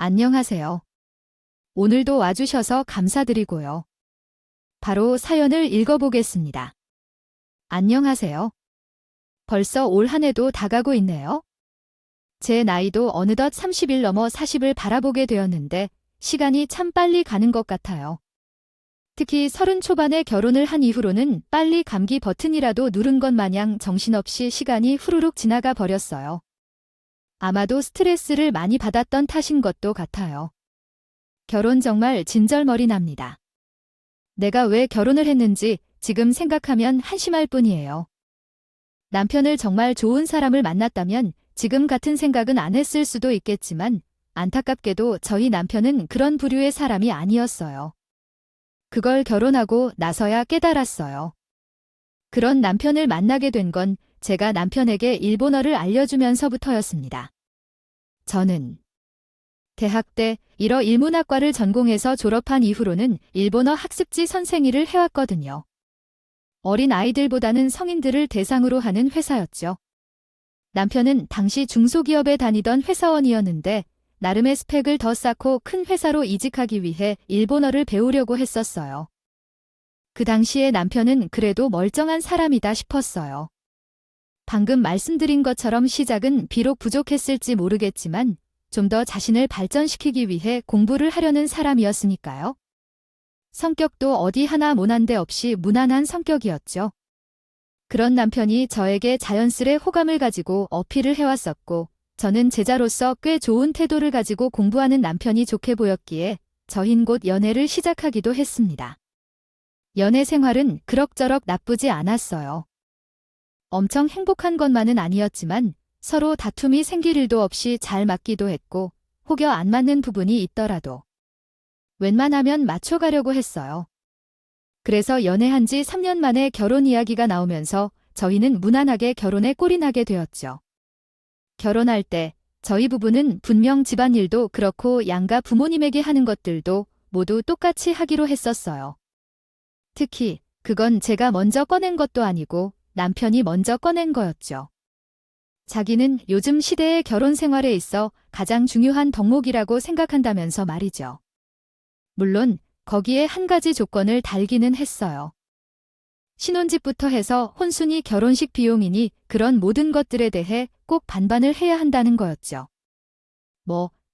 안녕하세요. 오늘도 와주셔서 감사드리고요. 바로 사연을 읽어보겠습니다. 안녕하세요. 벌써 올 한 해도 다가고 있네요. 제 나이도 어느덧 30일 넘어 40을 바라보게 되었는데 시간이 참 빨리 가는 것 같아요. 특히 30 초반에 결혼을 한 이후로는 빨리 감기 버튼이라도 누른 것 마냥 정신없이 시간이 후루룩 지나가 버렸어요. 아마도 스트레스를 많이 받았던 탓인 것도 같아요. 결혼 정말 진절머리 납니다. 내가 왜 결혼을 했는지 지금 생각하면 한심할 뿐이에요. 남편을 정말 좋은 사람을 만났다면 지금 같은 생각은 안 했을 수도 있겠지만 안타깝게도 저희 남편은 그런 부류의 사람이 아니었어요. 그걸 결혼하고 나서야 깨달았어요. 그런 남편을 만나게 된 건 제가 남편에게 일본어를 알려주면서부터였습니다. 저는 대학 때 일어 일문학과를 전공해서 졸업한 이후로는 일본어 학습지 선생 일을 해왔거든요. 어린 아이들보다는 성인들을 대상으로 하는 회사였죠. 남편은 당시 중소기업에 다니던 회사원이었는데 나름의 스펙을 더 쌓고 큰 회사로 이직하기 위해 일본어를 배우려고 했었어요. 그 당시에 남편은 그래도 멀쩡한 사람이다 싶었어요. 방금 말씀드린 것처럼 시작은 비록 부족했을지 모르겠지만 좀 더 자신을 발전시키기 위해 공부를 하려는 사람이었으니까요. 성격도 어디 하나 모난 데 없이 무난한 성격이었죠. 그런 남편이 저에게 자연스레 호감을 가지고 어필을 해왔었고 저는 제자로서 꽤 좋은 태도를 가지고 공부하는 남편이 좋게 보였기에 저흰 곧 연애를 시작하기도 했습니다. 연애 생활은 그럭저럭 나쁘지 않았어요. 엄청 행복한 것만은 아니었지만 서로 다툼이 생길 일도 없이 잘 맞기도 했고 혹여 안 맞는 부분이 있더라도 웬만하면 맞춰가려고 했어요. 그래서 연애한 지 3년 만에 결혼 이야기가 나오면서 저희는 무난하게 결혼에 꼴이 나게 되었죠. 결혼할 때 저희 부부는 분명 집안일도 그렇고 양가 부모님에게 하는 것들도 모두 똑같이 하기로 했었어요. 특히 그건 제가 먼저 꺼낸 것도 아니고 남편이 먼저 꺼낸 거였죠. 자기는 요즘 시대의 결혼 생활에 있어 가장 중요한 덕목이라고 생각한다면서 말이죠. 물론 거기에 한 가지 조건을 달기는 했어요. 신혼집부터 해서 혼순이 결혼식 비용이니 그런 모든 것들에 대해 꼭 반반을 해야 한다는 거였죠.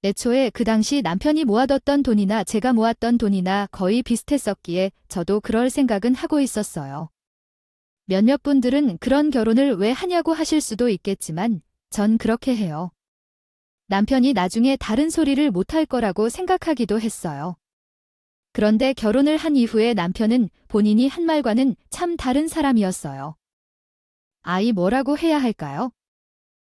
애초에 그 당시 남편이 모아뒀던 돈이나 제가 모았던 돈이나 거의 비슷했었기에 저도 그럴 생각은 하고 있었어요. 몇몇 분들은 그런 결혼을 왜 하냐고 하실 수도 있겠지만 전 그렇게 해요. 남편이 나중에 다른 소리를 못할 거라고 생각하기도 했어요. 그런데 결혼을 한 이후에 남편은 본인이 한 말과는 참 다른 사람이었어요. 아이 뭐라고 해야 할까요?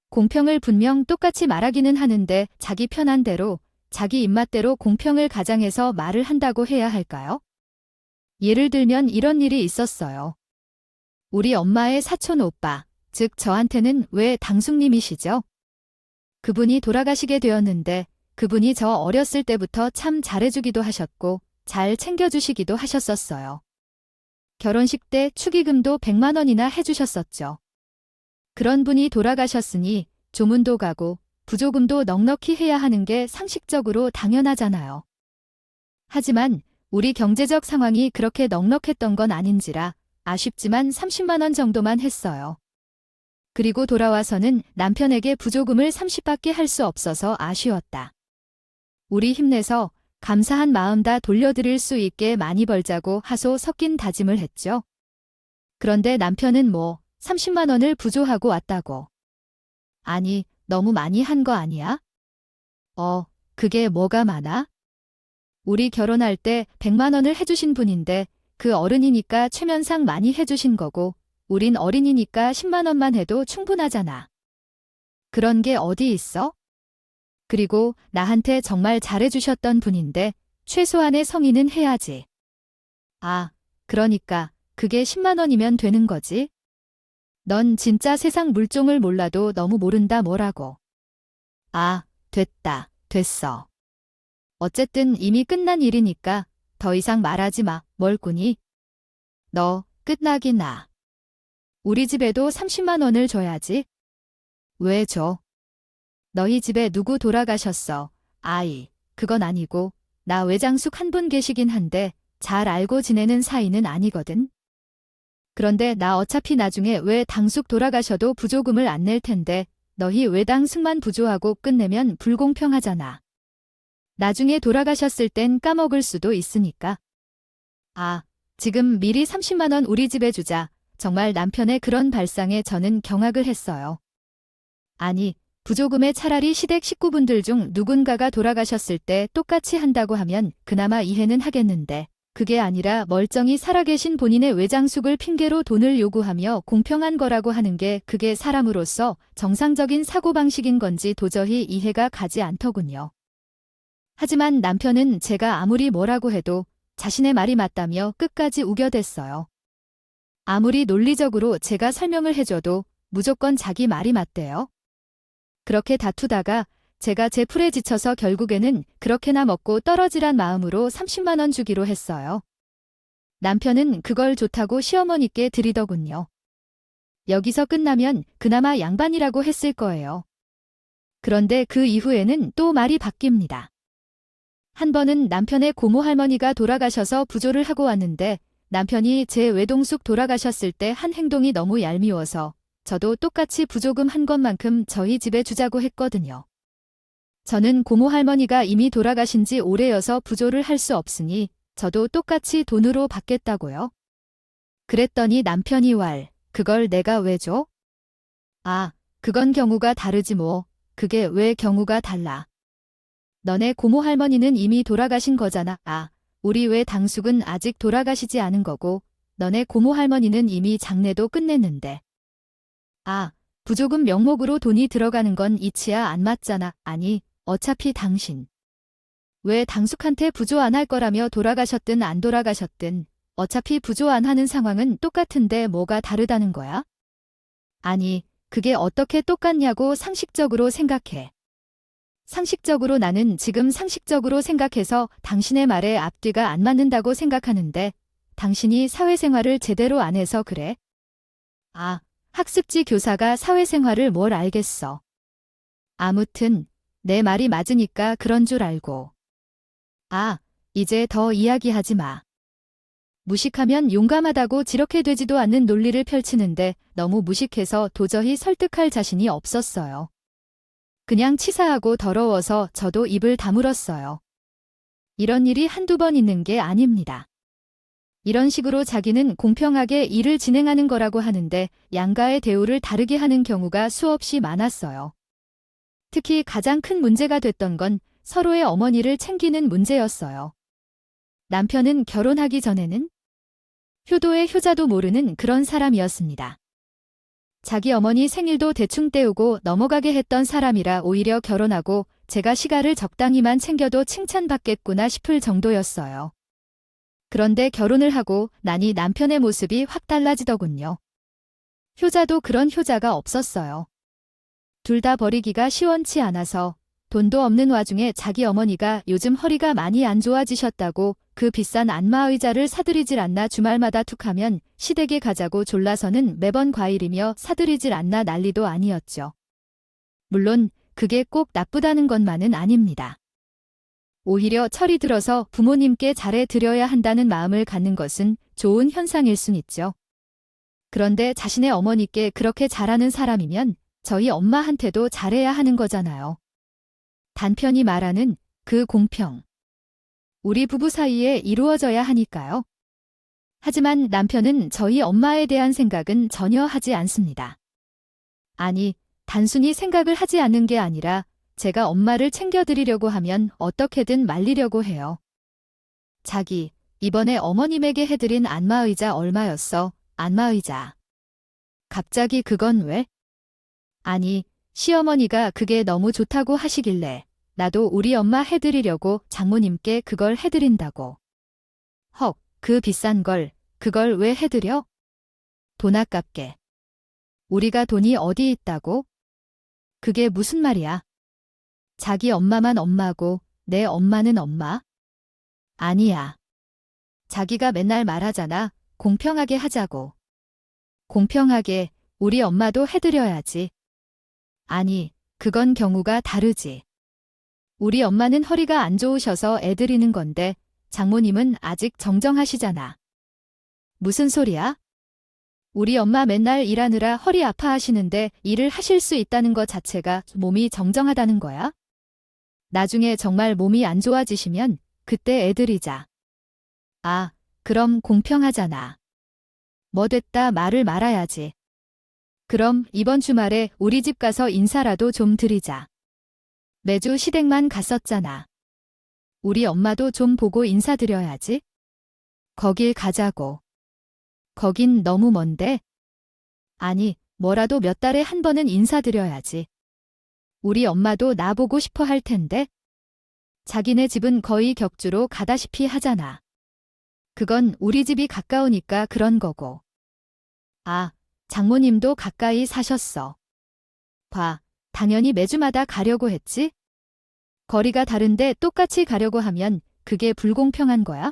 공평을 분명 똑같이 말하기는 하는데 자기 편한 대로, 자기 입맛대로 공평을 가장해서 말을 한다고 해야 할까요? 예를 들면 이런 일이 있었어요. 우리 엄마의 사촌 오빠, 즉 저한테는 왜 당숙님이시죠? 그분이 돌아가시게 되었는데 그분이 저 어렸을 때부터 참 잘해주기도 하셨고 잘 챙겨주시기도 하셨었어요. 결혼식 때 축의금도 100만 원이나 해주셨었죠. 그런 분이 돌아가셨으니 조문도 가고 부조금도 넉넉히 해야 하는 게 상식적으로 당연하잖아요. 하지만 우리 경제적 상황이 그렇게 넉넉했던 건 아닌지라 아쉽지만 30만 원 정도만 했어요. 그리고 돌아와서는 남편에게 부조금을 30밖에 할 수 없어서 아쉬웠다. 우리 힘내서 감사한 마음 다 돌려드릴 수 있게 많이 벌자고 하소 섞인 다짐을 했죠. 그런데 남편은 30만 원을 부조하고 왔다고. 아니, 너무 많이 한 거 아니야? 그게 뭐가 많아? 우리 결혼할 때 100만 원을 해주신 분인데 그 어른이니까 최면상 많이 해주신 거고 우린 어린이니까 10만 원만 해도 충분하잖아. 그런 게 어디 있어? 그리고 나한테 정말 잘해주셨던 분인데 최소한의 성의는 해야지. 그러니까 그게 10만 원이면 되는 거지? 넌 진짜 세상 물종을 몰라도 너무 모른다 뭐라고. 됐어. 어쨌든 이미 끝난 일이니까 더 이상 말하지 마. 뭘 꾸니? 너 끝나긴 나. 우리 집에도 30만 원을 줘야지. 왜 줘? 너희 집에 누구 돌아가셨어? 아이, 그건 아니고 나 외장숙 한 분 계시긴 한데 잘 알고 지내는 사이는 아니거든. 그런데 나 어차피 나중에 외당숙 돌아가셔도 부조금을 안 낼 텐데 너희 외당숙만 부조하고 끝내면 불공평하잖아. 나중에 돌아가셨을 땐 까먹을 수도 있으니까. 아, 지금 미리 30만 원 우리 집에 주자. 정말 남편의 그런 발상에 저는 경악을 했어요. 아니, 부조금에 차라리 시댁 식구분들 중 누군가가 돌아가셨을 때 똑같이 한다고 하면 그나마 이해는 하겠는데 그게 아니라 멀쩡히 살아계신 본인의 외장숙을 핑계로 돈을 요구하며 공평한 거라고 하는 게 그게 사람으로서 정상적인 사고방식인 건지 도저히 이해가 가지 않더군요. 하지만 남편은 제가 아무리 뭐라고 해도 자신의 말이 맞다며 끝까지 우겨댔어요. 아무리 논리적으로 제가 설명을 해줘도 무조건 자기 말이 맞대요. 그렇게 다투다가 제가 제 풀에 지쳐서 결국에는 그렇게나 먹고 떨어지란 마음으로 30만 원 주기로 했어요. 남편은 그걸 좋다고 시어머니께 드리더군요. 여기서 끝나면 그나마 양반이라고 했을 거예요. 그런데 그 이후에는 또 말이 바뀝니다. 한 번은 남편의 고모 할머니가 돌아가셔서 부조를 하고 왔는데 남편이 제 외동숙 돌아가셨을 때 한 행동이 너무 얄미워서 저도 똑같이 부조금 한 것만큼 저희 집에 주자고 했거든요. 저는 고모 할머니가 이미 돌아가신 지 오래여서 부조를 할 수 없으니 저도 똑같이 돈으로 받겠다고요. 그랬더니 남편이 그걸 내가 왜 줘? 아, 그건 경우가 다르지 뭐. 그게 왜 경우가 달라? 너네 고모 할머니는 이미 돌아가신 거잖아. 아, 우리 외당숙은 아직 돌아가시지 않은 거고 너네 고모 할머니는 이미 장례도 끝냈는데. 아, 부조금 명목으로 돈이 들어가는 건 이치야 안 맞잖아. 아니, 어차피 당신. 왜 당숙한테 부조 안 할 거라며 돌아가셨든 안 돌아가셨든 어차피 부조 안 하는 상황은 똑같은데 뭐가 다르다는 거야? 아니, 그게 어떻게 똑같냐고 상식적으로 생각해. 상식적으로 나는 지금 상식적으로 생각해서 당신의 말에 앞뒤가 안 맞는다고 생각하는데 당신이 사회생활을 제대로 안 해서 그래? 아, 학습지 교사가 사회생활을 뭘 알겠어. 아무튼 내 말이 맞으니까 그런 줄 알고. 아, 이제 더 이야기하지 마. 무식하면 용감하다고 지렇게 되지도 않는 논리를 펼치는데 너무 무식해서 도저히 설득할 자신이 없었어요. 그냥 치사하고 더러워서 저도 입을 다물었어요. 이런 일이 한두 번 있는 게 아닙니다. 이런 식으로 자기는 공평하게 일을 진행하는 거라고 하는데 양가의 대우를 다르게 하는 경우가 수없이 많았어요. 특히 가장 큰 문제가 됐던 건 서로의 어머니를 챙기는 문제였어요. 남편은 결혼하기 전에는 효도의 효자도 모르는 그런 사람이었습니다. 자기 어머니 생일도 대충 때우고 넘어가게 했던 사람이라 오히려 결혼하고 제가 시가를 적당히만 챙겨도 칭찬받겠구나 싶을 정도였어요. 그런데 결혼을 하고 나니 남편의 모습이 확 달라지더군요. 효자도 그런 효자가 없었어요. 둘 다 버리기가 시원치 않아서 돈도 없는 와중에 자기 어머니가 요즘 허리가 많이 안 좋아지셨다고 그 비싼 안마의자를 사드리질 않나 주말마다 툭하면 시댁에 가자고 졸라서는 매번 과일이며 사드리질 않나 난리도 아니었죠. 물론 그게 꼭 나쁘다는 것만은 아닙니다. 오히려 철이 들어서 부모님께 잘해 드려야 한다는 마음을 갖는 것은 좋은 현상일 순 있죠. 그런데 자신의 어머니께 그렇게 잘하는 사람이면 저희 엄마한테도 잘해야 하는 거잖아요. 단편이 말하는 그 공평. 우리 부부 사이에 이루어져야 하니까요. 하지만 남편은 저희 엄마에 대한 생각은 전혀 하지 않습니다. 아니, 단순히 생각을 하지 않는 게 아니라 제가 엄마를 챙겨드리려고 하면 어떻게든 말리려고 해요. 자기, 이번에 어머님에게 해드린 안마의자 얼마였어? 안마의자. 갑자기 그건 왜? 아니, 시어머니가 그게 너무 좋다고 하시길래 나도 우리 엄마 해드리려고 장모님께 그걸 해드린다고. 헉, 그 비싼 걸, 그걸 왜 해드려? 돈 아깝게. 우리가 돈이 어디 있다고? 그게 무슨 말이야? 자기 엄마만 엄마고 내 엄마는 엄마? 아니야. 자기가 맨날 말하잖아. 공평하게 하자고. 공평하게 우리 엄마도 해드려야지. 아니, 그건 경우가 다르지. 우리 엄마는 허리가 안 좋으셔서 애 들이는 건데 장모님은 아직 정정하시잖아. 무슨 소리야? 우리 엄마 맨날 일하느라 허리 아파하시는데 일을 하실 수 있다는 것 자체가 몸이 정정하다는 거야? 나중에 정말 몸이 안 좋아지시면 그때 애 들이자. 아, 그럼 공평하잖아. 뭐 됐다 말을 말아야지. 그럼 이번 주말에 우리 집 가서 인사라도 좀 드리자. 매주 시댁만 갔었잖아. 우리 엄마도 좀 보고 인사드려야지. 거길 가자고. 거긴 너무 먼데? 아니, 뭐라도 몇 달에 한 번은 인사드려야지. 우리 엄마도 나보고 싶어 할 텐데. 자기네 집은 거의 격주로 가다시피 하잖아. 그건 우리 집이 가까우니까 그런 거고. 아, 장모님도 가까이 사셨어. 봐, 당연히 매주마다 가려고 했지? 거리가 다른데 똑같이 가려고 하면 그게 불공평한 거야?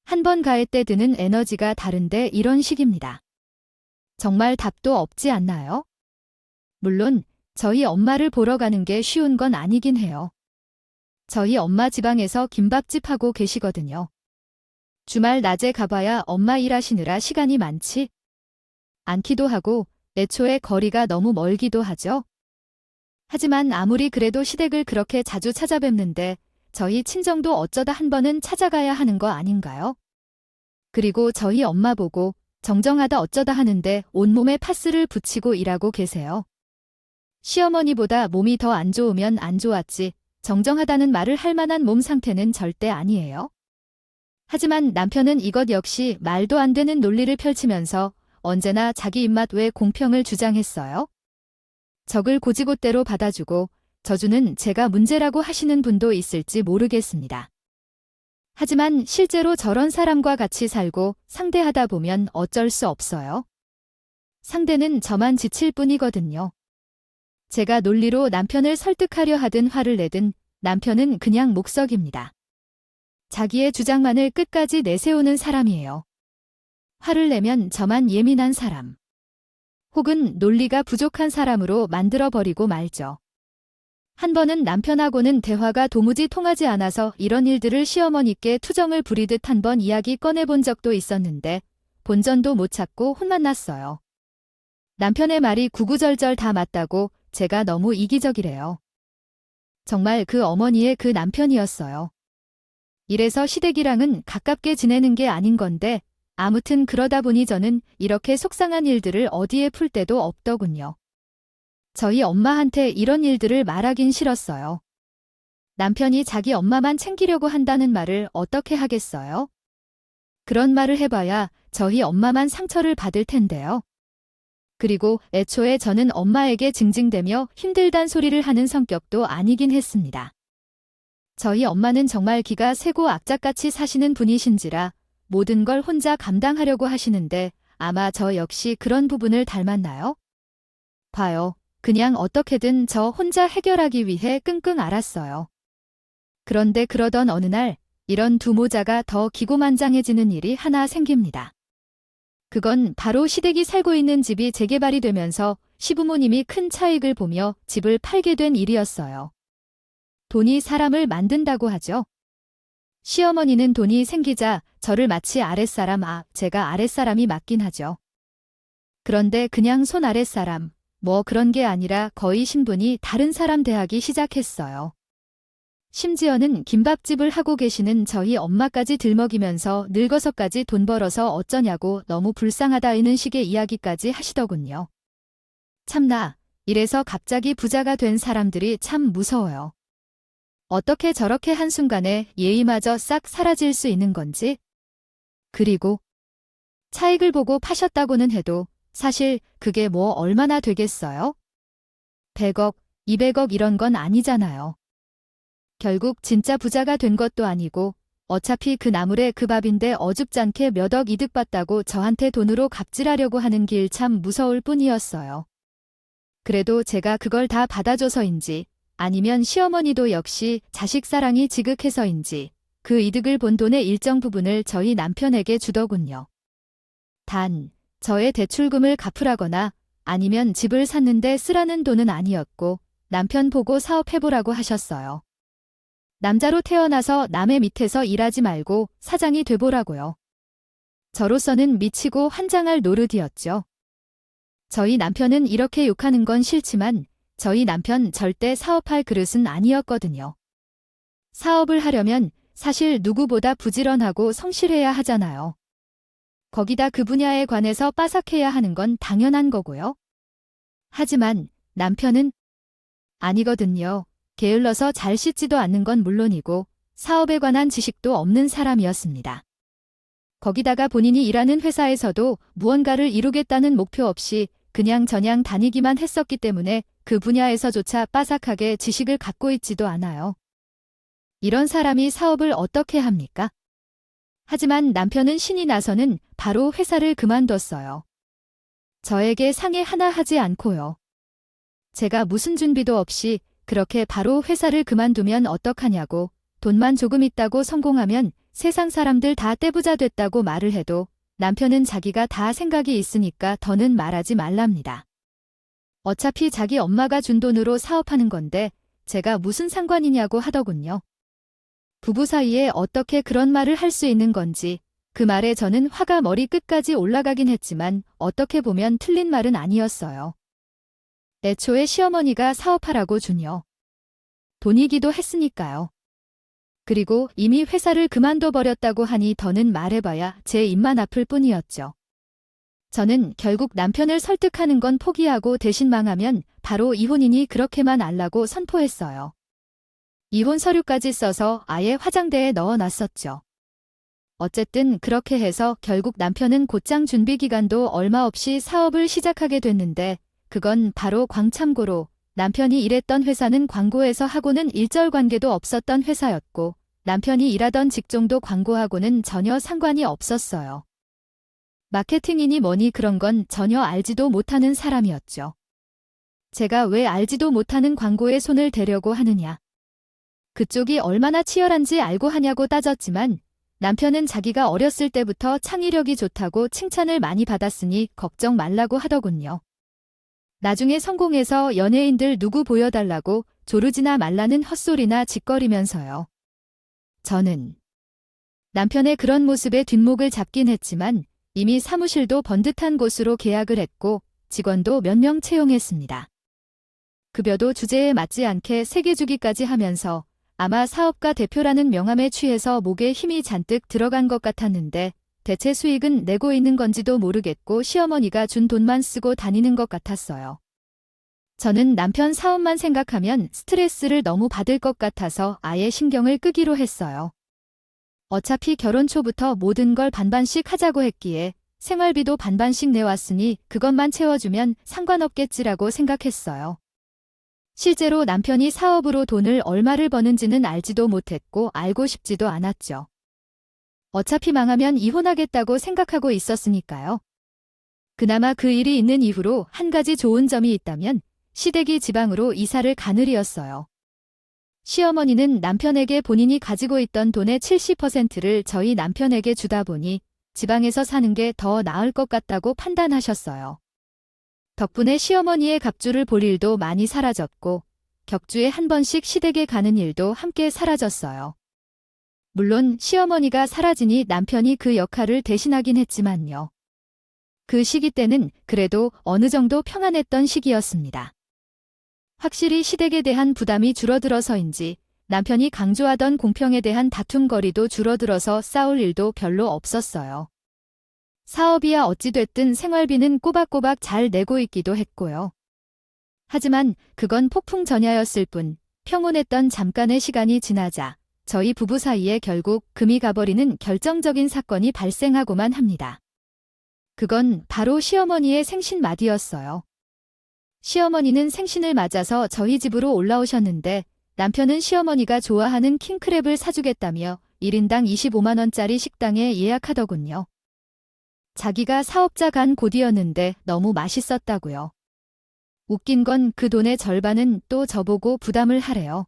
한 번 가을 때 드는 에너지가 다른데 이런 식입니다. 정말 답도 없지 않나요? 물론 저희 엄마를 보러 가는 게 쉬운 건 아니긴 해요. 저희 엄마 지방에서 김밥집 하고 계시거든요. 주말 낮에 가봐야 엄마 일하시느라 시간이 많지 않기도 하고 애초에 거리가 너무 멀기도 하죠. 하지만 아무리 그래도 시댁을 그렇게 자주 찾아뵙는데 저희 친정도 어쩌다 한 번은 찾아가야 하는 거 아닌가요? 그리고 저희 엄마 보고 정정하다 어쩌다 하는데 온몸에 파스를 붙이고 일하고 계세요. 시어머니보다 몸이 더 안 좋으면 안 좋았지 정정하다는 말을 할 만한 몸 상태는 절대 아니에요. 하지만 남편은 이것 역시 말도 안 되는 논리를 펼치면서 언제나 자기 입맛 외 공평을 주장했어요. 적을 고지고대로 받아주고 저주는 제가 문제라고 하시는 분도 있을지 모르겠습니다. 하지만 실제로 저런 사람과 같이 살고 상대하다 보면 어쩔 수 없어요. 상대는 저만 지칠 뿐이거든요. 제가 논리로 남편을 설득하려 하든 화를 내든 남편은 그냥 목석입니다. 자기의 주장만을 끝까지 내세우는 사람이에요. 화를 내면 저만 예민한 사람. 혹은 논리가 부족한 사람으로 만들어버리고 말죠. 한 번은 남편하고는 대화가 도무지 통하지 않아서 이런 일들을 시어머니께 투정을 부리듯 한 번 이야기 꺼내본 적도 있었는데 본전도 못 찾고 혼만 났어요. 남편의 말이 구구절절 다 맞다고 제가 너무 이기적이래요. 정말 그 어머니의 그 남편이었어요. 이래서 시댁이랑은 가깝게 지내는 게 아닌 건데 아무튼 그러다 보니 저는 이렇게 속상한 일들을 어디에 풀 데도 없더군요. 저희 엄마한테 이런 일들을 말하긴 싫었어요. 남편이 자기 엄마만 챙기려고 한다는 말을 어떻게 하겠어요? 그런 말을 해봐야 저희 엄마만 상처를 받을 텐데요. 그리고 애초에 저는 엄마에게 징징대며 힘들단 소리를 하는 성격도 아니긴 했습니다. 저희 엄마는 정말 기가 세고 악착같이 사시는 분이신지라 모든 걸 혼자 감당하려고 하시는데 아마 저 역시 그런 부분을 닮았나요? 봐요. 그냥 어떻게든 저 혼자 해결하기 위해 끙끙 앓았어요. 그런데 그러던 어느 날 이런 두 모자가 더 기고만장해지는 일이 하나 생깁니다. 그건 바로 시댁이 살고 있는 집이 재개발이 되면서 시부모님이 큰 차익을 보며 집을 팔게 된 일이었어요. 돈이 사람을 만든다고 하죠. 시어머니는 돈이 생기자 저를 마치 아랫사람, 제가 아랫사람이 맞긴 하죠. 그런데 그냥 손 아랫사람, 뭐 그런 게 아니라 거의 신분이 다른 사람 대하기 시작했어요. 심지어는 김밥집을 하고 계시는 저희 엄마까지 들먹이면서 늙어서까지 돈 벌어서 어쩌냐고 너무 불쌍하다는 식의 이야기까지 하시더군요. 참나, 이래서 갑자기 부자가 된 사람들이 참 무서워요. 어떻게 저렇게 한순간에 예의마저 싹 사라질 수 있는 건지. 그리고 차익을 보고 파셨다고는 해도 사실 그게 뭐 얼마나 되겠어요? 100억, 200억 이런 건 아니잖아요. 결국 진짜 부자가 된 것도 아니고 어차피 그 나물에 그 밥인데 어줍잖게 몇 억 이득 봤다고 저한테 돈으로 갑질하려고 하는 길 참 무서울 뿐이었어요. 그래도 제가 그걸 다 받아줘서인지 아니면 시어머니도 역시 자식 사랑이 지극해서인지 그 이득을 본 돈의 일정 부분을 저희 남편에게 주더군요. 단, 저의 대출금을 갚으라거나 아니면 집을 샀는데 쓰라는 돈은 아니었고 남편 보고 사업해보라고 하셨어요. 남자로 태어나서 남의 밑에서 일하지 말고 사장이 돼보라고요. 저로서는 미치고 환장할 노릇이었죠. 저희 남편은 이렇게 욕하는 건 싫지만 저희 남편 절대 사업할 그릇은 아니었거든요. 사업을 하려면 사실 누구보다 부지런하고 성실해야 하잖아요. 거기다 그 분야에 관해서 빠삭해야 하는 건 당연한 거고요. 하지만 남편은 아니거든요. 게을러서 잘 씻지도 않는 건 물론이고 사업에 관한 지식도 없는 사람이었습니다. 거기다가 본인이 일하는 회사에서도 무언가를 이루겠다는 목표 없이 그냥저냥 다니기만 했었기 때문에 그 분야에서조차 빠삭하게 지식을 갖고 있지도 않아요. 이런 사람이 사업을 어떻게 합니까? 하지만 남편은 신이 나서는 바로 회사를 그만뒀어요. 저에게 상의 하나 하지 않고요. 제가 무슨 준비도 없이 그렇게 바로 회사를 그만두면 어떡하냐고, 돈만 조금 있다고 성공하면 세상 사람들 다 떼부자 됐다고 말을 해도 남편은 자기가 다 생각이 있으니까 더는 말하지 말랍니다. 어차피 자기 엄마가 준 돈으로 사업하는 건데 제가 무슨 상관이냐고 하더군요. 부부 사이에 어떻게 그런 말을 할 수 있는 건지 그 말에 저는 화가 머리 끝까지 올라가긴 했지만 어떻게 보면 틀린 말은 아니었어요. 애초에 시어머니가 사업하라고 주뇨. 돈이기도 했으니까요. 그리고 이미 회사를 그만둬 버렸다고 하니 더는 말해봐야 제 입만 아플 뿐이었죠. 저는 결국 남편을 설득하는 건 포기하고 대신 망하면 바로 이혼이니 그렇게만 알라고 선포했어요. 이혼 서류까지 써서 아예 화장대에 넣어놨었죠. 어쨌든 그렇게 해서 결국 남편은 곧장 준비 기간도 얼마 없이 사업을 시작하게 됐는데 그건 바로 광참고로 남편이 일했던 회사는 광고에서 하고는 일절 관계도 없었던 회사였고 남편이 일하던 직종도 광고하고는 전혀 상관이 없었어요. 마케팅이니 뭐니 그런 건 전혀 알지도 못하는 사람이었죠. 제가 왜 알지도 못하는 광고에 손을 대려고 하느냐. 그쪽이 얼마나 치열한지 알고 하냐고 따졌지만 남편은 자기가 어렸을 때부터 창의력이 좋다고 칭찬을 많이 받았으니 걱정 말라고 하더군요. 나중에 성공해서 연예인들 누구 보여달라고 조르지나 말라는 헛소리나 짓거리면서요. 저는 남편의 그런 모습에 뒷목을 잡긴 했지만 이미 사무실도 번듯한 곳으로 계약을 했고 직원도 몇 명 채용했습니다. 급여도 주제에 맞지 않게 세개주기까지 하면서 아마 사업가 대표라는 명함에 취해서 목에 힘이 잔뜩 들어간 것 같았는데 대체 수익은 내고 있는 건지도 모르겠고 시어머니가 준 돈만 쓰고 다니는 것 같았어요. 저는 남편 사업만 생각하면 스트레스를 너무 받을 것 같아서 아예 신경을 끄기로 했어요. 어차피 결혼 초부터 모든 걸 반반씩 하자고 했기에 생활비도 반반씩 내왔으니 그것만 채워주면 상관없겠지라고 생각했어요. 실제로 남편이 사업으로 돈을 얼마를 버는지는 알지도 못했고 알고 싶지도 않았죠. 어차피 망하면 이혼하겠다고 생각하고 있었으니까요. 그나마 그 일이 있는 이후로 한 가지 좋은 점이 있다면 시댁이 지방으로 이사를 가늘이었어요. 시어머니는 남편에게 본인이 가지고 있던 돈의 70%를 저희 남편에게 주다 보니 지방에서 사는 게 더 나을 것 같다고 판단하셨어요. 덕분에 시어머니의 갑주를 볼 일도 많이 사라졌고 격주에 한 번씩 시댁에 가는 일도 함께 사라졌어요. 물론 시어머니가 사라지니 남편이 그 역할을 대신하긴 했지만요. 그 시기 때는 그래도 어느 정도 평안했던 시기였습니다. 확실히 시댁에 대한 부담이 줄어들어서인지 남편이 강조하던 공평에 대한 다툼거리도 줄어들어서 싸울 일도 별로 없었어요. 사업이야 어찌됐든 생활비는 꼬박꼬박 잘 내고 있기도 했고요. 하지만 그건 폭풍전야였을 뿐 평온했던 잠깐의 시간이 지나자 저희 부부 사이에 결국 금이 가버리는 결정적인 사건이 발생하고만 합니다. 그건 바로 시어머니의 생신맞이였어요. 시어머니는 생신을 맞아서 저희 집으로 올라오셨는데 남편은 시어머니가 좋아하는 킹크랩을 사주겠다며 1인당 25만 원짜리 식당에 예약하더군요. 자기가 사업자 간 곳이었는데 너무 맛있었다고요. 웃긴 건 그 돈의 절반은 또 저보고 부담을 하래요.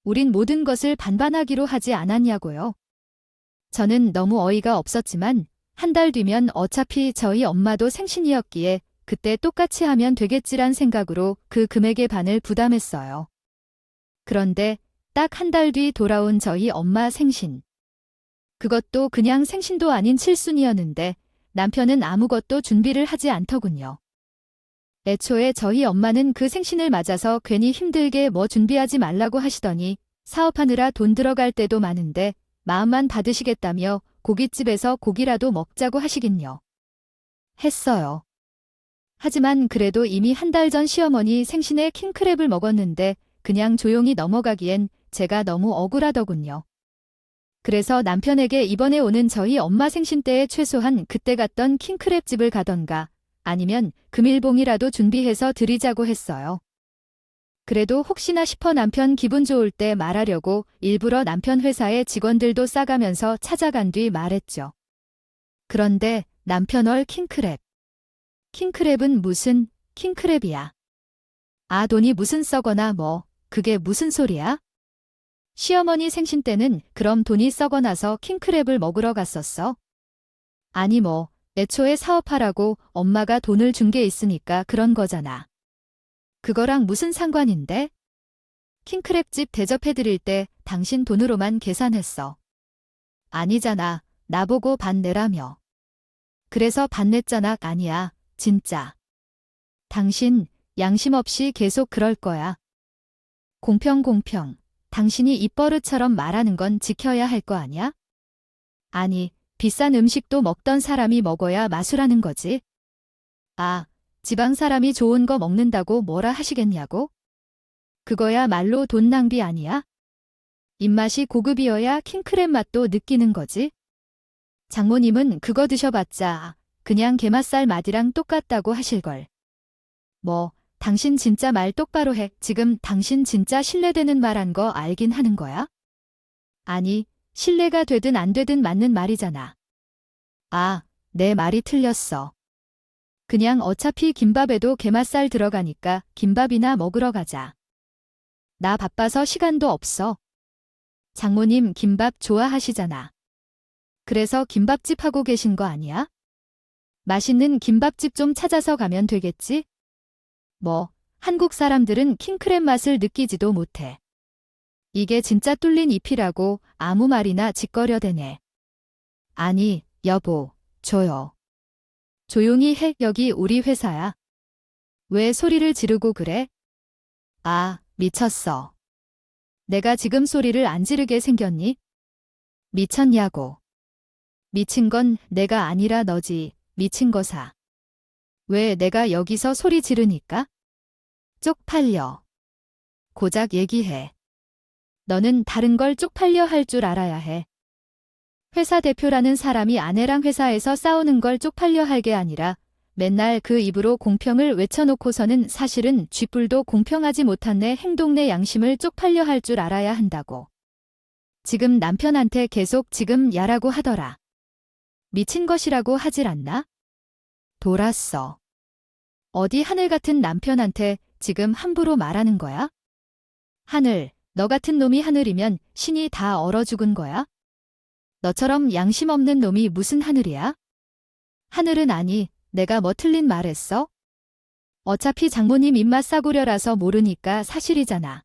우린 모든 것을 반반하기로 하지 않았냐고요. 저는 너무 어이가 없었지만 한 달 뒤면 어차피 저희 엄마도 생신이었기에 그때 똑같이 하면 되겠지란 생각으로 그 금액의 반을 부담했어요. 그런데 딱 한 달 뒤 돌아온 저희 엄마 생신. 그것도 그냥 생신도 아닌 칠순이었는데 남편은 아무것도 준비를 하지 않더군요. 애초에 저희 엄마는 그 생신을 맞아서 괜히 힘들게 뭐 준비하지 말라고 하시더니 사업하느라 돈 들어갈 때도 많은데 마음만 받으시겠다며 고깃집에서 고기라도 먹자고 하시긴요. 했어요. 하지만 그래도 이미 한 달 전 시어머니 생신에 킹크랩을 먹었는데 그냥 조용히 넘어가기엔 제가 너무 억울하더군요. 그래서 남편에게 이번에 오는 저희 엄마 생신 때에 최소한 그때 갔던 킹크랩 집을 가던가 아니면 금일봉이라도 준비해서 드리자고 했어요. 그래도 혹시나 싶어 남편 기분 좋을 때 말하려고 일부러 남편 회사의 직원들도 싸가면서 찾아간 뒤 말했죠. 그런데 남편 얼 킹크랩. 킹크랩은 무슨 킹크랩이야. 아 돈이 무슨 썩거나 뭐 그게 무슨 소리야? 시어머니 생신 때는 그럼 돈이 썩어나서 킹크랩을 먹으러 갔었어? 아니 뭐 애초에 사업하라고 엄마가 돈을 준 게 있으니까 그런 거잖아. 그거랑 무슨 상관인데? 킹크랩집 대접해드릴 때 당신 돈으로만 계산했어. 아니잖아. 나보고 반 내라며. 그래서 반 냈잖아. 아니야. 진짜. 당신 양심 없이 계속 그럴 거야. 공평. 당신이 입버릇처럼 말하는 건 지켜야 할 거 아니야? 아니, 비싼 음식도 먹던 사람이 먹어야 마술하는 거지. 아, 지방 사람이 좋은 거 먹는다고 뭐라 하시겠냐고? 그거야말로 돈 낭비 아니야? 입맛이 고급이어야 킹크랩 맛도 느끼는 거지. 장모님은 그거 드셔봤자 그냥 게맛살 맛이랑 똑같다고 하실걸. 뭐, 당신 진짜 말 똑바로 해. 지금 당신 진짜 신뢰되는 말 한 거 알긴 하는 거야? 아니, 신뢰가 되든 안 되든 맞는 말이잖아. 아, 내 말이 틀렸어. 그냥 어차피 김밥에도 게맛살 들어가니까 김밥이나 먹으러 가자. 나 바빠서 시간도 없어. 장모님 김밥 좋아하시잖아. 그래서 김밥집 하고 계신 거 아니야? 맛있는 김밥집 좀 찾아서 가면 되겠지? 뭐, 한국 사람들은 킹크랩 맛을 느끼지도 못해. 이게 진짜 뚫린 잎이라고 아무 말이나 짓거려대네. 아니, 여보, 줘요. 조용히 해. 여기 우리 회사야. 왜 소리를 지르고 그래? 아, 미쳤어. 내가 지금 소리를 안 지르게 생겼니? 미쳤냐고. 미친 건 내가 아니라 너지. 미친 거사. 왜 내가 여기서 소리 지르니까? 쪽팔려. 고작 얘기해. 너는 다른 걸 쪽팔려 할 줄 알아야 해. 회사 대표라는 사람이 아내랑 회사에서 싸우는 걸 쪽팔려 할 게 아니라 맨날 그 입으로 공평을 외쳐놓고서는 사실은 쥐뿔도 공평하지 못한 내 행동 내 양심을 쪽팔려 할 줄 알아야 한다고. 지금 남편한테 계속 지금 야라고 하더라. 미친 것이라고 하질 않나? 돌았어. 어디 하늘 같은 남편한테 지금 함부로 말하는 거야? 하늘, 너 같은 놈이 하늘이면 신이 다 얼어 죽은 거야? 너처럼 양심 없는 놈이 무슨 하늘이야? 하늘은 아니, 내가 뭐 틀린 말 했어? 어차피 장모님 입맛 싸구려라서 모르니까 사실이잖아.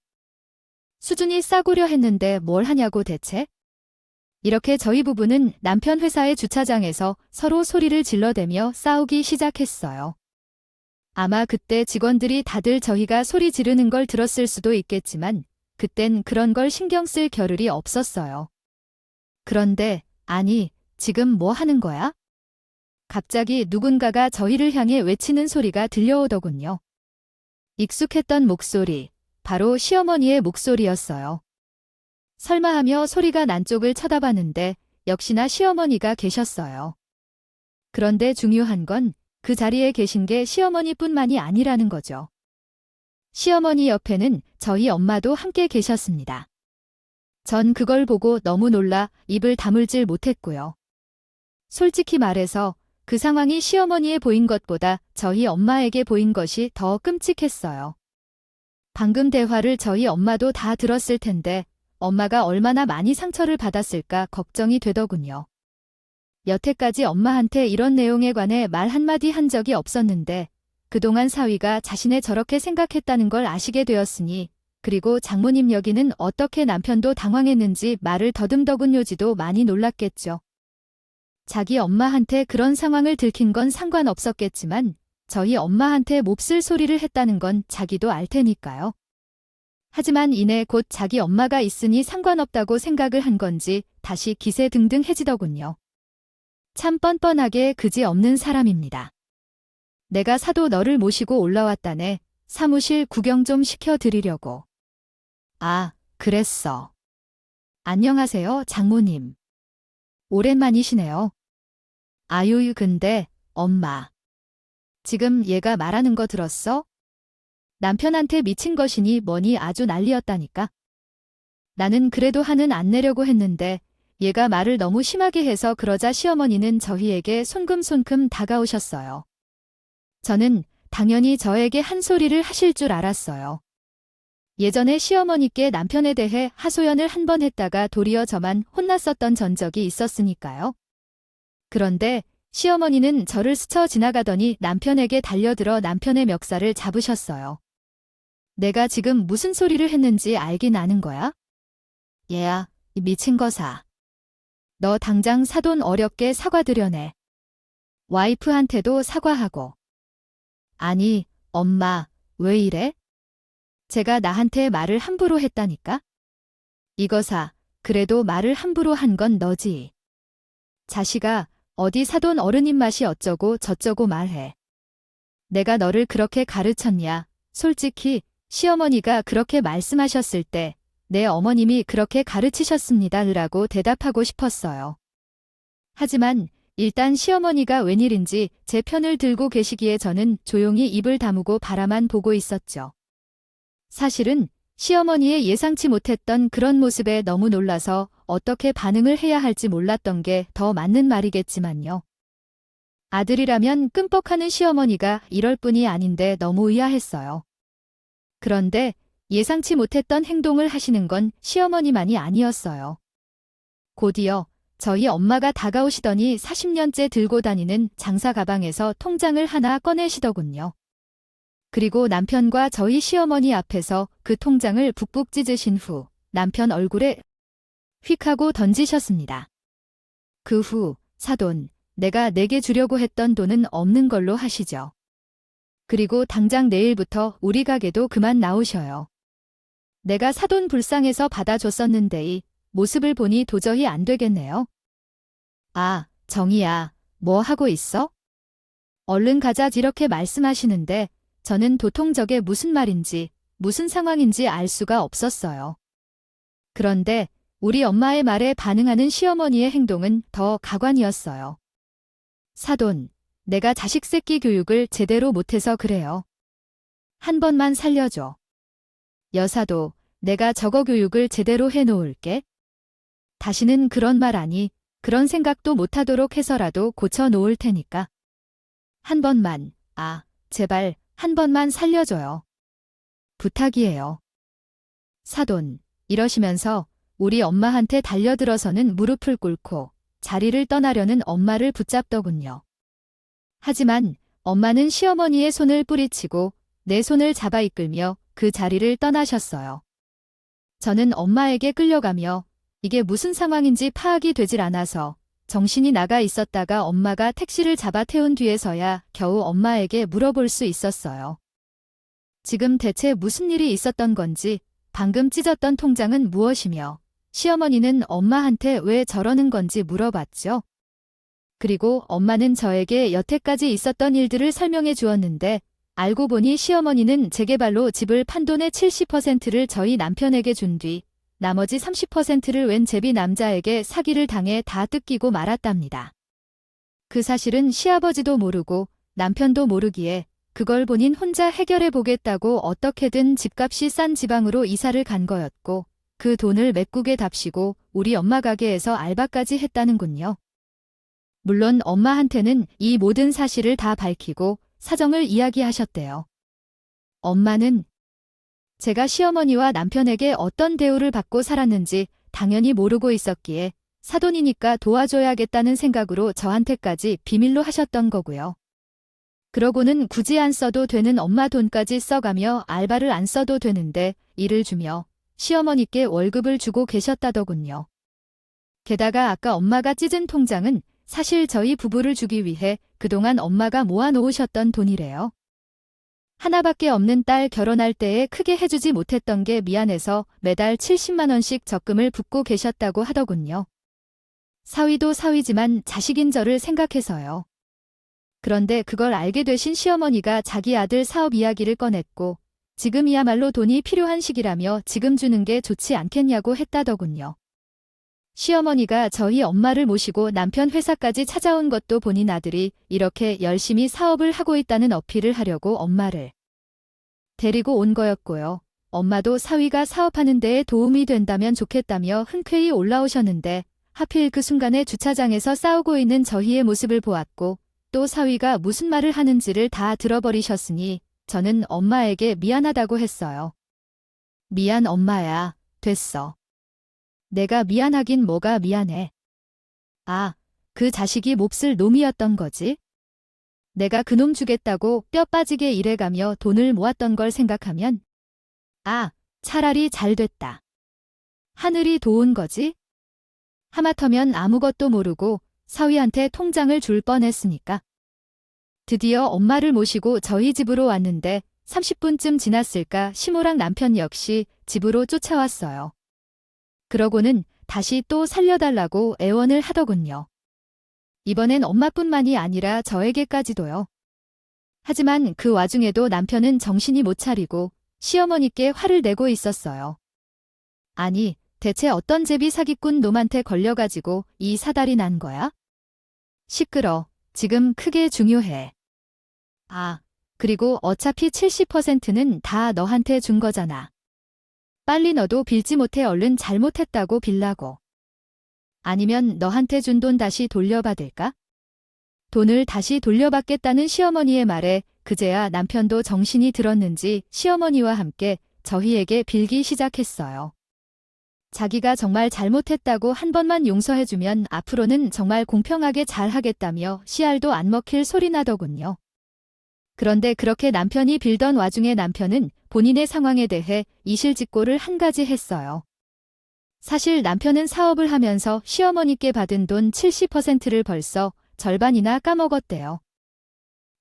수준이 싸구려 했는데 뭘 하냐고 대체? 이렇게 저희 부부는 남편 회사의 주차장에서 서로 소리를 질러대며 싸우기 시작했어요. 아마 그때 직원들이 다들 저희가 소리 지르는 걸 들었을 수도 있겠지만 그땐 그런 걸 신경 쓸 겨를이 없었어요. 그런데 아니, 지금 뭐 하는 거야? 갑자기 누군가가 저희를 향해 외치는 소리가 들려오더군요. 익숙했던 목소리, 바로 시어머니의 목소리였어요. 설마 하며 소리가 난 쪽을 쳐다봤는데 역시나 시어머니가 계셨어요. 그런데 중요한 건 그 자리에 계신 게 시어머니뿐만이 아니라는 거죠. 시어머니 옆에는 저희 엄마도 함께 계셨습니다. 전 그걸 보고 너무 놀라 입을 다물질 못했고요. 솔직히 말해서 그 상황이 시어머니에 보인 것보다 저희 엄마에게 보인 것이 더 끔찍했어요. 방금 대화를 저희 엄마도 다 들었을 텐데 엄마가 얼마나 많이 상처를 받았을까 걱정이 되더군요. 여태까지 엄마한테 이런 내용에 관해 말 한마디 한 적이 없었는데 그동안 사위가 자신을 저렇게 생각했다는 걸 아시게 되었으니 그리고 장모님 여기는 어떻게 남편도 당황했는지 말을 더듬더군 요지도 많이 놀랐겠죠. 자기 엄마한테 그런 상황을 들킨 건 상관없었겠지만 저희 엄마한테 몹쓸 소리를 했다는 건 자기도 알 테니까요. 하지만 이내 곧 자기 엄마가 있으니 상관없다고 생각을 한 건지 다시 기세등등해지더군요. 참 뻔뻔하게 그지없는 사람입니다. 내가 사도 너를 모시고 올라왔다네. 사무실 구경 좀 시켜드리려고. 아, 그랬어. 안녕하세요, 장모님. 오랜만이시네요. 아유, 근데 엄마. 지금 얘가 말하는 거 들었어? 남편한테 미친 것이니 뭐니 아주 난리였다니까. 나는 그래도 화는 안 내려고 했는데 얘가 말을 너무 심하게 해서 그러자 시어머니는 저희에게 손금손금 다가오셨어요. 저는 당연히 저에게 한 소리를 하실 줄 알았어요. 예전에 시어머니께 남편에 대해 하소연을 한 번 했다가 도리어 저만 혼났었던 전적이 있었으니까요. 그런데 시어머니는 저를 스쳐 지나가더니 남편에게 달려들어 남편의 멱살을 잡으셨어요. 내가 지금 무슨 소리를 했는지 알긴 아는 거야? 얘야, 이 미친 거사. 너 당장 사돈 어렵게 사과드려내. 와이프한테도 사과하고. 아니, 엄마, 왜 이래? 제가 나한테 말을 함부로 했다니까? 이거사, 그래도 말을 함부로 한 건 너지. 자식아, 어디 사돈 어른 입맛이 어쩌고 저쩌고 말해. 내가 너를 그렇게 가르쳤냐? 솔직히 시어머니가 그렇게 말씀하셨을 때 내 어머님이 그렇게 가르치셨습니다. 라고 대답하고 싶었어요. 하지만 일단 시어머니가 웬일인지 제 편을 들고 계시기에 저는 조용히 입을 다무고 바라만 보고 있었죠. 사실은 시어머니의 예상치 못했던 그런 모습에 너무 놀라서 어떻게 반응을 해야 할지 몰랐던 게 더 맞는 말이겠지만요. 아들이라면 끔뻑하는 시어머니가 이럴 뿐이 아닌데 너무 의아했어요. 그런데 예상치 못했던 행동을 하시는 건 시어머니만이 아니었어요. 곧이어 저희 엄마가 다가오시더니 40년째 들고 다니는 장사 가방에서 통장을 하나 꺼내시더군요. 그리고 남편과 저희 시어머니 앞에서 그 통장을 북북 찢으신 후 남편 얼굴에 휙 하고 던지셨습니다. 그 후 사돈, 내가 내게 주려고 했던 돈은 없는 걸로 하시죠. 그리고 당장 내일부터 우리 가게도 그만 나오셔요. 내가 사돈 불쌍해서 받아줬었는데 이 모습을 보니 도저히 안 되겠네요. 아, 정희야, 뭐 하고 있어? 얼른 가자 이렇게 말씀하시는데 저는 도통 저게 무슨 말인지 무슨 상황인지 알 수가 없었어요. 그런데 우리 엄마의 말에 반응하는 시어머니의 행동은 더 가관이었어요. 사돈, 내가 자식 새끼 교육을 제대로 못해서 그래요. 한 번만 살려줘. 여사도, 내가 저거 교육을 제대로 해놓을게. 다시는 그런 말 아니, 그런 생각도 못하도록 해서라도 고쳐 놓을 테니까. 한 번만, 제발 한 번만 살려줘요. 부탁이에요. 사돈, 이러시면서 우리 엄마한테 달려들어서는 무릎을 꿇고 자리를 떠나려는 엄마를 붙잡더군요. 하지만 엄마는 시어머니의 손을 뿌리치고 내 손을 잡아 이끌며 그 자리를 떠나셨어요. 저는 엄마에게 끌려가며 이게 무슨 상황인지 파악이 되질 않아서 정신이 나가 있었다가 엄마가 택시를 잡아 태운 뒤에서야 겨우 엄마에게 물어볼 수 있었어요. 지금 대체 무슨 일이 있었던 건지, 방금 찢었던 통장은 무엇이며 시어머니는 엄마한테 왜 저러는 건지 물어봤죠. 그리고 엄마는 저에게 여태까지 있었던 일들을 설명해 주었는데 알고 보니 시어머니는 재개발로 집을 판 돈의 70%를 저희 남편에게 준 뒤 나머지 30%를 웬 제비 남자에게 사기를 당해 다 뜯기고 말았답니다. 그 사실은 시아버지도 모르고 남편도 모르기에 그걸 본인 혼자 해결해 보겠다고 어떻게든 집값이 싼 지방으로 이사를 간 거였고 그 돈을 맥국에 답시고 우리 엄마 가게에서 알바까지 했다는군요. 물론 엄마한테는 이 모든 사실을 다 밝히고 사정을 이야기하셨대요. 엄마는 제가 시어머니와 남편에게 어떤 대우를 받고 살았는지 당연히 모르고 있었기에 사돈이니까 도와줘야겠다는 생각으로 저한테까지 비밀로 하셨던 거고요. 그러고는 굳이 안 써도 되는 엄마 돈까지 써가며 알바를 안 써도 되는데 일을 주며 시어머니께 월급을 주고 계셨다더군요. 게다가 아까 엄마가 찢은 통장은 사실 저희 부부를 주기 위해 그동안 엄마가 모아놓으셨던 돈이래요. 하나밖에 없는 딸 결혼할 때에 크게 해주지 못했던 게 미안해서 매달 70만 원씩 적금을 붓고 계셨다고 하더군요. 사위도 사위지만 자식인 저를 생각해서요. 그런데 그걸 알게 되신 시어머니가 자기 아들 사업 이야기를 꺼냈고 지금이야말로 돈이 필요한 시기라며 지금 주는 게 좋지 않겠냐고 했다더군요. 시어머니가 저희 엄마를 모시고 남편 회사까지 찾아온 것도 본인 아들이 이렇게 열심히 사업을 하고 있다는 어필을 하려고 엄마를 데리고 온 거였고요. 엄마도 사위가 사업하는 데에 도움이 된다면 좋겠다며 흔쾌히 올라오셨는데 하필 그 순간에 주차장에서 싸우고 있는 저희의 모습을 보았고 또 사위가 무슨 말을 하는지를 다 들어버리셨으니 저는 엄마에게 미안하다고 했어요. 미안 엄마야, 됐어. 내가 미안하긴 뭐가 미안해. 아, 그 자식이 몹쓸 놈이었던 거지? 내가 그놈 주겠다고 뼈 빠지게 일해가며 돈을 모았던 걸 생각하면 아, 차라리 잘 됐다. 하늘이 도운 거지? 하마터면 아무것도 모르고 사위한테 통장을 줄 뻔했으니까. 드디어 엄마를 모시고 저희 집으로 왔는데 30분쯤 지났을까 시모랑 남편 역시 집으로 쫓아왔어요. 그러고는 다시 또 살려달라고 애원을 하더군요. 이번엔 엄마뿐만이 아니라 저에게까지도요. 하지만 그 와중에도 남편은 정신이 못 차리고 시어머니께 화를 내고 있었어요. 아니, 대체 어떤 제비 사기꾼 놈한테 걸려가지고 이 사달이 난 거야? 시끄러. 지금 크게 중요해. 아, 그리고 어차피 70%는 다 너한테 준 거잖아. 빨리 너도 빌지 못해 얼른 잘못했다고 빌라고. 아니면 너한테 준 돈 다시 돌려받을까? 돈을 다시 돌려받겠다는 시어머니의 말에 그제야 남편도 정신이 들었는지 시어머니와 함께 저희에게 빌기 시작했어요. 자기가 정말 잘못했다고 한 번만 용서해주면 앞으로는 정말 공평하게 잘하겠다며 씨알도 안 먹힐 소리 나더군요. 그런데 그렇게 남편이 빌던 와중에 남편은 본인의 상황에 대해 이실직고를 한 가지 했어요. 사실 남편은 사업을 하면서 시어머니께 받은 돈 70%를 벌써 절반이나 까먹었대요.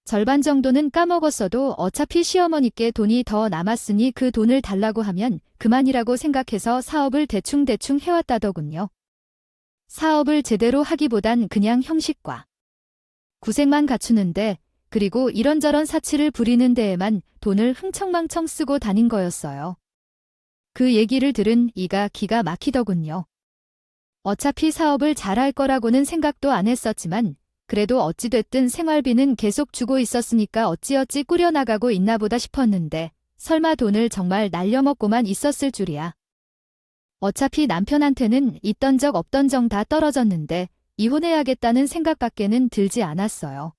절반 정도는 까먹었어도 어차피 시어머니께 돈이 더 남았으니 그 돈을 달라고 하면 그만이라고 생각해서 사업을 대충대충 해왔다더군요. 사업을 제대로 하기보단 그냥 형식과 구색만 갖추는데 그리고 이런저런 사치를 부리는 데에만 돈을 흥청망청 쓰고 다닌 거였어요. 그 얘기를 들은 이가 기가 막히더군요. 어차피 사업을 잘할 거라고는 생각도 안 했었지만 그래도 어찌됐든 생활비는 계속 주고 있었으니까 어찌어찌 꾸려나가고 있나 보다 싶었는데 설마 돈을 정말 날려먹고만 있었을 줄이야. 어차피 남편한테는 있던 적 없던 정 다 떨어졌는데 이혼해야겠다는 생각밖에는 들지 않았어요.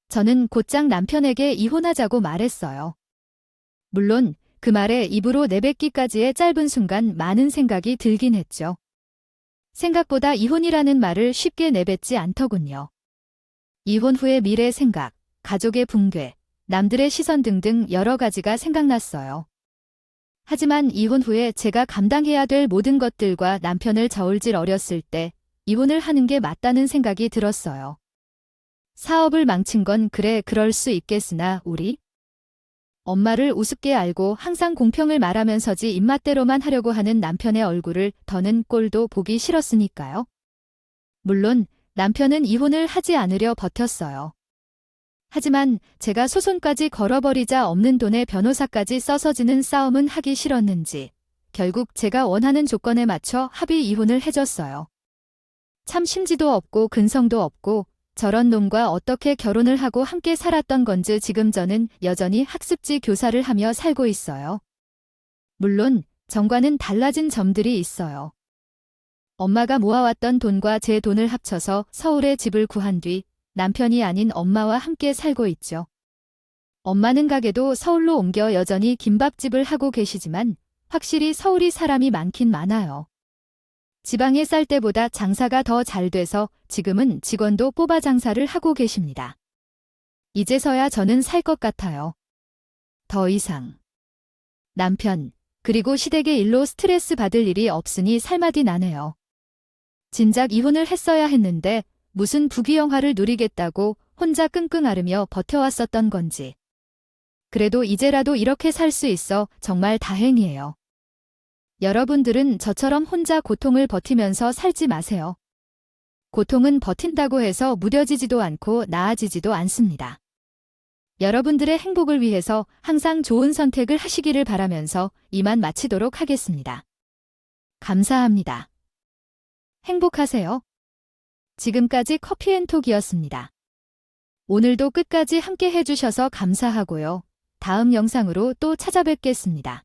저는 곧장 남편에게 이혼하자고 말했어요. 물론 그 말에 입으로 내뱉기까지의 짧은 순간 많은 생각이 들긴 했죠. 생각보다 이혼이라는 말을 쉽게 내뱉지 않더군요. 이혼 후의 미래 생각, 가족의 붕괴, 남들의 시선 등등 여러 가지가 생각났어요. 하지만 이혼 후에 제가 감당해야 될 모든 것들과 남편을 저울질 어렸을 때 이혼을 하는 게 맞다는 생각이 들었어요. 사업을 망친 건 그래 그럴 수 있겠으나 우리 엄마를 우습게 알고 항상 공평을 말하면서지 입맛대로만 하려고 하는 남편의 얼굴을 더는 꼴도 보기 싫었으니까요. 물론 남편은 이혼을 하지 않으려 버텼어요. 하지만 제가 소송까지 걸어버리자 없는 돈에 변호사까지 써서 지는 싸움은 하기 싫었는지 결국 제가 원하는 조건에 맞춰 합의 이혼을 해줬어요. 참 심지도 없고 근성도 없고 저런 놈과 어떻게 결혼을 하고 함께 살았던 건지 지금 저는 여전히 학습지 교사를 하며 살고 있어요. 물론 전과는 달라진 점들이 있어요. 엄마가 모아왔던 돈과 제 돈을 합쳐서 서울에 집을 구한 뒤 남편이 아닌 엄마와 함께 살고 있죠. 엄마는 가게도 서울로 옮겨 여전히 김밥집을 하고 계시지만 확실히 서울이 사람이 많긴 많아요. 지방에 쌀 때보다 장사가 더 잘 돼서 지금은 직원도 뽑아 장사를 하고 계십니다. 이제서야 저는 살 것 같아요. 더 이상. 남편, 그리고 시댁의 일로 스트레스 받을 일이 없으니 살맛이 나네요. 진작 이혼을 했어야 했는데 무슨 부귀영화를 누리겠다고 혼자 끙끙 앓으며 버텨왔었던 건지. 그래도 이제라도 이렇게 살 수 있어 정말 다행이에요. 여러분들은 저처럼 혼자 고통을 버티면서 살지 마세요. 고통은 버틴다고 해서 무뎌지지도 않고 나아지지도 않습니다. 여러분들의 행복을 위해서 항상 좋은 선택을 하시기를 바라면서 이만 마치도록 하겠습니다. 감사합니다. 행복하세요. 지금까지 커피앤톡이었습니다. 오늘도 끝까지 함께 해주셔서 감사하고요. 다음 영상으로 또 찾아뵙겠습니다.